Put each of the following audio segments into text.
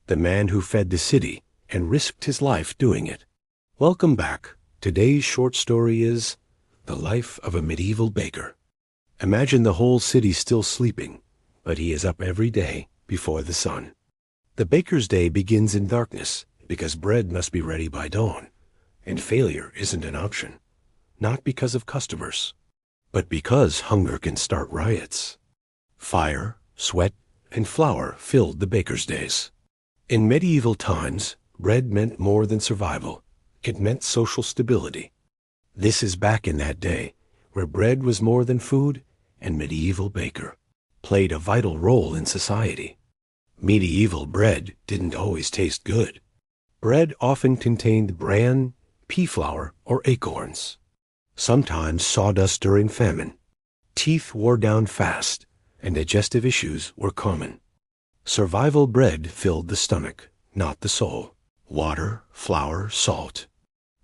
the man who fed the city and risked his life doing it. Welcome back. Today's short story is The Life of a Medieval Baker. Imagine the whole city still sleeping, but he is up every day before the sun. The baker's day begins in darkness because bread must be ready by dawn, and failure isn't an option, not because of customers, but because hunger can start riots. Fire, sweat, and flour filled the baker's days. In medieval times, bread meant more than survival. It meant social stability. This is back in that day, where bread was more than food, and medieval baker played a vital role in society. Medieval bread didn't always taste good. Bread often contained bran, pea flour, or acorns. Sometimes sawdust during famine. Teeth wore down fast, and digestive issues were common. Survival bread filled the stomach, not the soul. Water, flour, salt.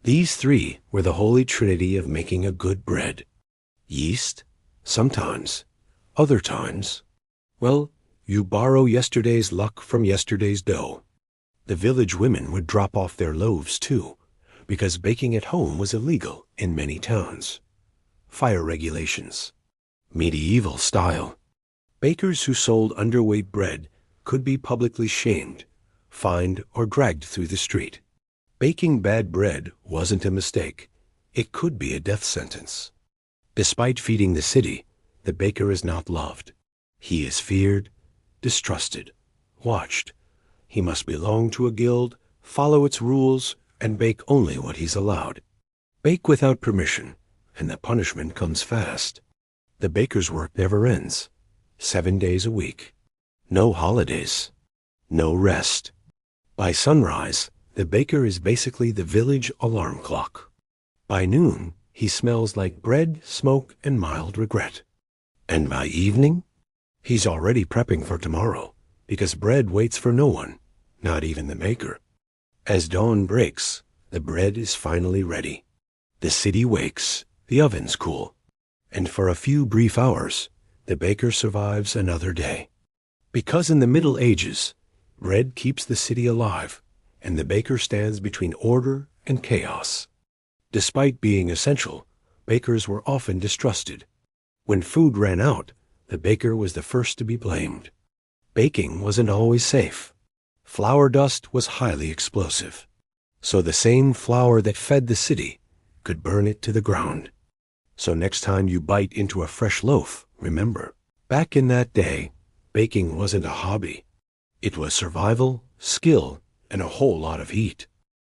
These three were the holy trinity of making a good bread. Yeast? Sometimes. Other times, well, you borrow yesterday's luck from yesterday's dough. The village women would drop off their loaves too, because baking at home was illegal in many towns. Fire regulations. Medieval style. Bakers who sold underweight bread could be publicly shamed, fined, or dragged through the street. Baking bad bread wasn't a mistake. It could be a death sentence. Despite feeding the city, the baker is not loved. He is feared, distrusted, watched. He must belong to a guild, follow its rules, and bake only what he's allowed. Bake without permission, and the punishment comes fast. The baker's work never ends. 7 days a week. No holidays. No rest. By sunrise, the baker is basically the village alarm clock. By noon, he smells like bread, smoke, and mild regret. And by evening, he's already prepping for tomorrow, because bread waits for no one, not even the maker. As dawn breaks, the bread is finally ready. The city wakes, the oven's cool, and for a few brief hours, the baker survives another day. Because in the Middle Ages, bread keeps the city alive, and the baker stands between order and chaos. Despite being essential, bakers were often distrusted. When food ran out, the baker was the first to be blamed. Baking wasn't always safe. Flour dust was highly explosive, so the same flour that fed the city could burn it to the ground. So next time you bite into a fresh loaf, remember, back in that day, baking wasn't a hobby. It was survival, skill, and a whole lot of heat.